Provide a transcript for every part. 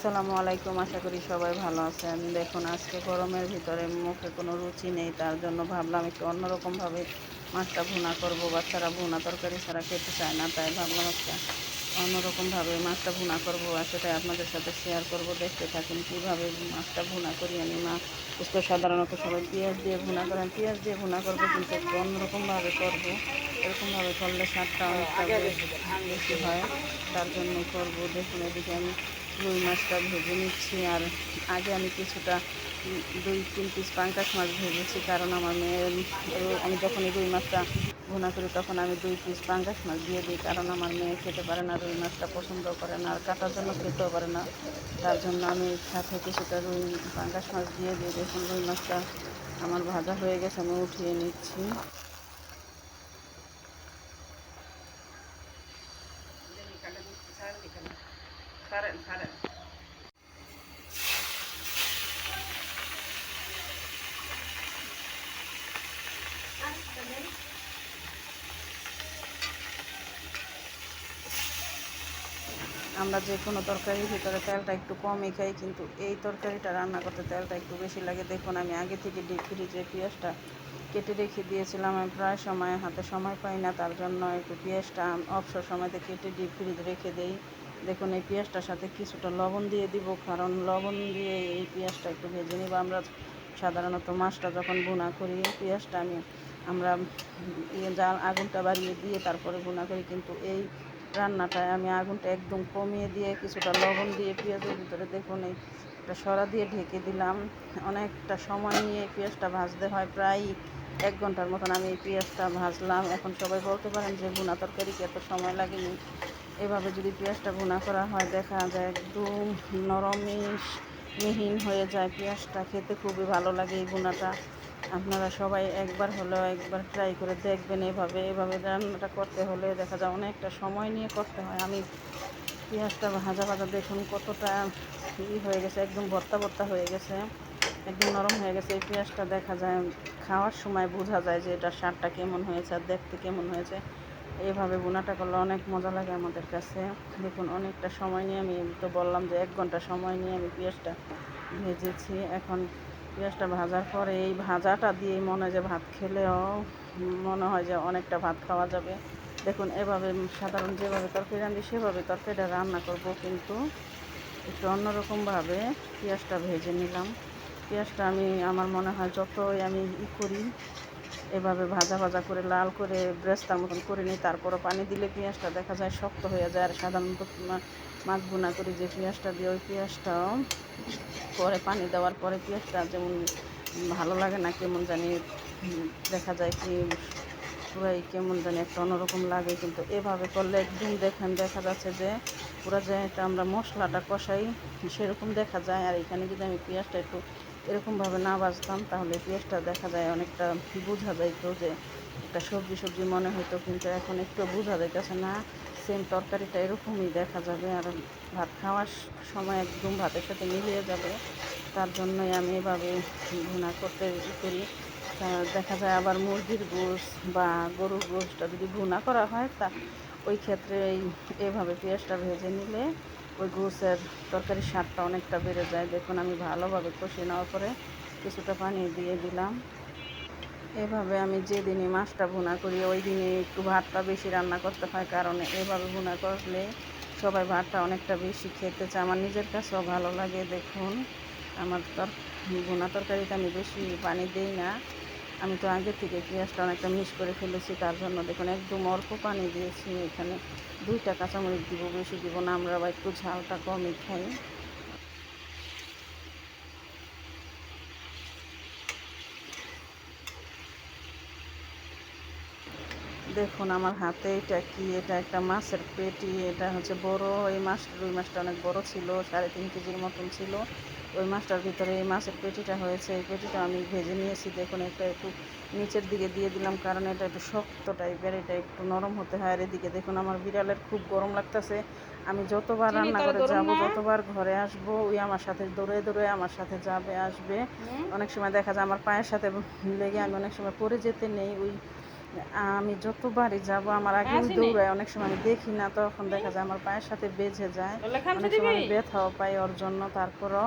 আসসালামু আলাইকুম। আশা করি সবাই ভালো আছেন। দেখুন আজকে গরমের ভিতরে মুখে কোনো রুচি নেই, তার জন্য ভাবলাম একটু অন্যরকমভাবে মাছটা ভুনা করব। বাচ্চারা ভুনা তরকারি ছাড়া খেতে চায় না, তাই ভাবলাম একটা অন্যরকমভাবে মাছটা ভুনা করব আর সেটাই আপনাদের সাথে শেয়ার করব। দেখতে থাকুন কীভাবে মাছটা ভুনা করি আমি। মাছ তো সাধারণত সবাই পেঁয়াজ দিয়ে ভুনা করেন, পেঁয়াজ দিয়ে ভুনা করব কিন্তু একটু অন্যরকমভাবে করব। এরকমভাবে করলে স্বাদটা অনেকটা বেশি হয়, তার জন্যই করব। দেখুন এদিকে আমি রুই মাছটা ভেজে নিচ্ছি, আর আগে আমি কিছুটা 2-3 পিস পাঙ্কাশ মাছ ভেজেছি, কারণ আমার মেয়ের আমি যখনই রুই মাছটা ভুনা করি তখন আমি 2 পিস পাঙ্কাশ মাছ দিয়ে দিই, কারণ আমার মেয়ে খেতে পারে না, রুই মাছটা পছন্দ করে না আর কাটার জন্য খেতেও পারে না। তার জন্য আমি সাথে কিছুটা পাঙ্কাশ মাছ দিয়ে দিই। দেখুন রুই মাছটা আমার ভাজা হয়ে গেছে, আমি উঠিয়ে নিচ্ছি। আমরা যে কোনো তরকারির ভিতরে তেলটা একটু কমই খাই, কিন্তু এই তরকারিটা রান্না করতে তেলটা একটু বেশি লাগে। দেখুন আমি আগে থেকে ডিপ ফ্রিজে পেঁয়াজটা কেটে রেখে দিয়েছিলাম। আমি প্রায় সময় হাতে সময় পাই না, তার জন্য একটু পেঁয়াজটা অবসর সময়তে কেটে ডিপ ফ্রিজে রেখে দেই। দেখুন এই পেঁয়াজটার সাথে কিছুটা লবণ দিয়ে দিব, কারণ লবণ দিয়ে এই পেঁয়াজটা একটু ভেজে নিব। আমরা সাধারণত মাছটা যখন ভুনা করি পেঁয়াজটা আমরা জাল আগুনটা বাড়িয়ে দিয়ে তারপরে ভুনা করি, কিন্তু এই রান্নাটায় আমি আগুনটা একদম কমিয়ে দিয়ে কিছুটা লবণ দিয়ে পেঁয়াজের ভিতরে দেখুন একটা সরা দিয়ে ঢেকে দিলাম। অনেকটা সময় নিয়ে পেঁয়াজটা ভাজতে হয়, প্রায় 1 ঘন্টার মতন আমি এই পেঁয়াজটা ভাজলাম। এখন সবাই বলতে পারেন যে ভুনা তরকারিতে এত সময় লাগেনি। এভাবে যদি পেঁয়াজটা ভুনা করা হয় দেখা যায় একদম নরমিশ মিহিন হয়ে যায় পেঁয়াজটা, খেতে খুবই ভালো লাগে এই ভুনাটা। আপনারা সবাই একবার ট্রাই করে দেখবেন। এভাবে রান্নাটা করতে হলে দেখা যায় অনেকটা সময় নিয়ে করতে হয়। আমি পেঁয়াজটা ভাজা দেখুন কতটা হয়ে গেছে, একদম ভর্তা ভর্তা হয়ে গেছে, একদম নরম হয়ে গেছে। এই পেঁয়াজটা দেখা যায় খাওয়ার সময় বোঝা যায় যে এটার স্বাদটা কেমন হয়েছে আর দেখতে কেমন হয়েছে। এইভাবে বোনাটা করলে অনেক মজা লাগে আমাদের কাছে। দেখুন অনেকটা সময় নিয়ে, আমি তো বললাম যে 1 ঘন্টা সময় নিয়ে আমি পেঁয়াজটা ভেজেছি। এখন পেঁয়াজটা ভাজার পরে এই ভাজাটা দিয়েই মনে হয় যে ভাত খেলেও মনে হয় যে অনেকটা ভাত খাওয়া যাবে। দেখুন এভাবে সাধারণ যেভাবে তরকারি রাঁধি সেভাবে তরকারিটা রান্না করব, কিন্তু একটু অন্যরকমভাবে পেঁয়াজটা ভেজে নিলাম। পেঁয়াজটা আমার মনে হয় যতই আমি করি এভাবে ভাজা করে লাল করে ব্রেস্তার মতন করে নিই, তারপরও পানি দিলে পেঁয়াজটা দেখা যায় শক্ত হয়ে যায়। আর সাধারণত মাছ ভুনা করি যে পেঁয়াজটা দিয়ে, ওই পেঁয়াজটাও পরে পানি দেওয়ার পরে পেঁয়াজটা যেমন ভালো লাগে না, কেমন জানি দেখা যায় কি পুরাই কেমন জানি একটা অন্যরকম লাগে। কিন্তু এভাবে করলে একদম দেখা যাচ্ছে যে পুরা যে এটা আমরা মশলাটা কষাই সেরকম দেখা যায়। আর এখানে যদি আমি পেঁয়াজটা একটু এরকমভাবে না বাজতাম তাহলে পেঁয়াজটা দেখা যায় অনেকটা বোঝা যাইতো যে একটা সবজি মনে হতো, কিন্তু এখন একটু বোঝা যাইতেছে না। সেম তরকারিটা এরকমই দেখা যাবে আর ভাত খাওয়ার সময় একদম ভাতের সাথে মিলিয়ে যাবে। তার জন্যই আমি এভাবে ভুনা করতে করি। দেখা যায় আবার মুরগির গোশ বা গরুর গোশটা যদি ভুনা করা হয় ওই ক্ষেত্রে এভাবে পেঁয়াজটা ভেজে নিলে ওই গোশের তরকারির স্বাদটা অনেকটা বেড়ে যায়। দেখুন আমি ভালোভাবে কষিয়ে নেওয়ার পরে কিছুটা পানি দিয়ে দিলাম। এভাবে আমি যেদিনই মাছটা ভুনা করি ওই দিনে একটু ভাতটা বেশি রান্না করতে হয়, কারণ এভাবে ভুনা করলে সবাই ভাতটা অনেকটা বেশি খেতে চায়। আমার নিজের কাছেও ভালো লাগে। দেখুন আমার ভুনা তরকারিতে আমি বেশি পানি দিই না। আমি তো আগে থেকে পেঁয়াজটা অনেকটা মিক্স করে ফেলেছি, তার জন্য দেখুন একদম অল্প পানি দিয়েছি। এখানে 2টা কাঁচামরিচ দিব, বেশি দিব না, আমরা আবার একটু ঝালটা কমই খাই। দেখুন আমার হাতে এটা কি, এটা একটা মাছের পেটি। এটা হচ্ছে বড় এই রুই মাছটা অনেক বড় ছিল, 3.5 কেজির মতন ছিল। ওই মাছটার ভিতরে এই মাছের পেটিটা হয়েছে। এই পেটিটা আমি ভেজে নিয়েছি। দেখুন এটা একটু নিচের দিকে দিয়ে দিলাম, কারণ এটা একটু শক্ত টাইপের, এটা একটু নরম হতে হয়। আর এদিকে দেখুন আমার বিড়ালের খুব গরম লাগতেছে। আমি যতবার রান্না করে যাব, যতবার ঘরে আসবো, ওই আমার সাথে দৌড়ে আমার সাথে যাবে আসবে। অনেক সময় দেখা যায় আমার পায়ের সাথে লেগে আমি অনেক সময় পড়ে যেতে নেই। ওই আমি যতবারই যাব আমার আগে দৌড়ায়, অনেক সময় আমি দেখি না, তখন দেখা যায় আমার পায়ের সাথে বেজে যায়, অনেক সময় আমি ব্যথাও পাই ওর জন্য। তারপরও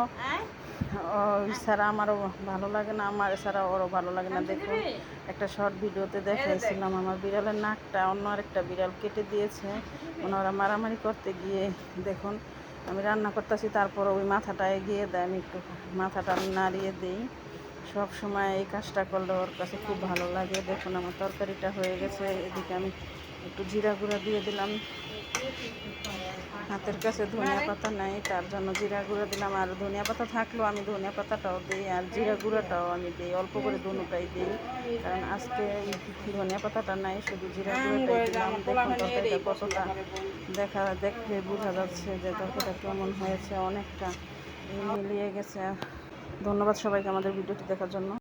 ওই ছাড়া আমারও ভালো লাগে না, আমার ছাড়া ওরও ভালো লাগে না। দেখুন একটা শর্ট ভিডিওতে দেখাইছিলাম আমার বিড়ালের নাকটা অন্য আরেকটা বিড়াল কেটে দিয়েছে, মানে ওরা মারামারি করতে গিয়ে। দেখুন আমি রান্না করতেছি, তারপর ওই মাথাটা এগিয়ে দেয়, আমি একটু মাথাটা নাড়িয়ে দিই। সব সময় এই কাজটা করলে ওর কাছে খুব ভালো লাগে। দেখুন আমার তরকারিটা হয়ে গেছে, এদিকে আমি একটু জিরা গুঁড়া দিয়ে দিলাম। হাতের কাছে ধনিয়া পাতা নাই, তার জন্য জিরা গুঁড়া দিলাম। আর ধনিয়া পাতা থাকলেও আমি ধনিয়া পাতাটাও দিই, আর জিরা গুঁড়াটাও আমি দিই, অল্প করে দুটোটাই দিই, কারণ আজকে ধনিয়া পাতাটা নাই, শুধু জিরা গুঁড়াটাই দিলাম। দেখুন তরকারিটা কতটা দেখলে বোঝা যাচ্ছে যে তরকারিটা কেমন হয়েছে, অনেকটা মিলিয়ে গেছে। ধন্যবাদ সবাইকে আমাদের ভিডিওটি দেখার জন্য।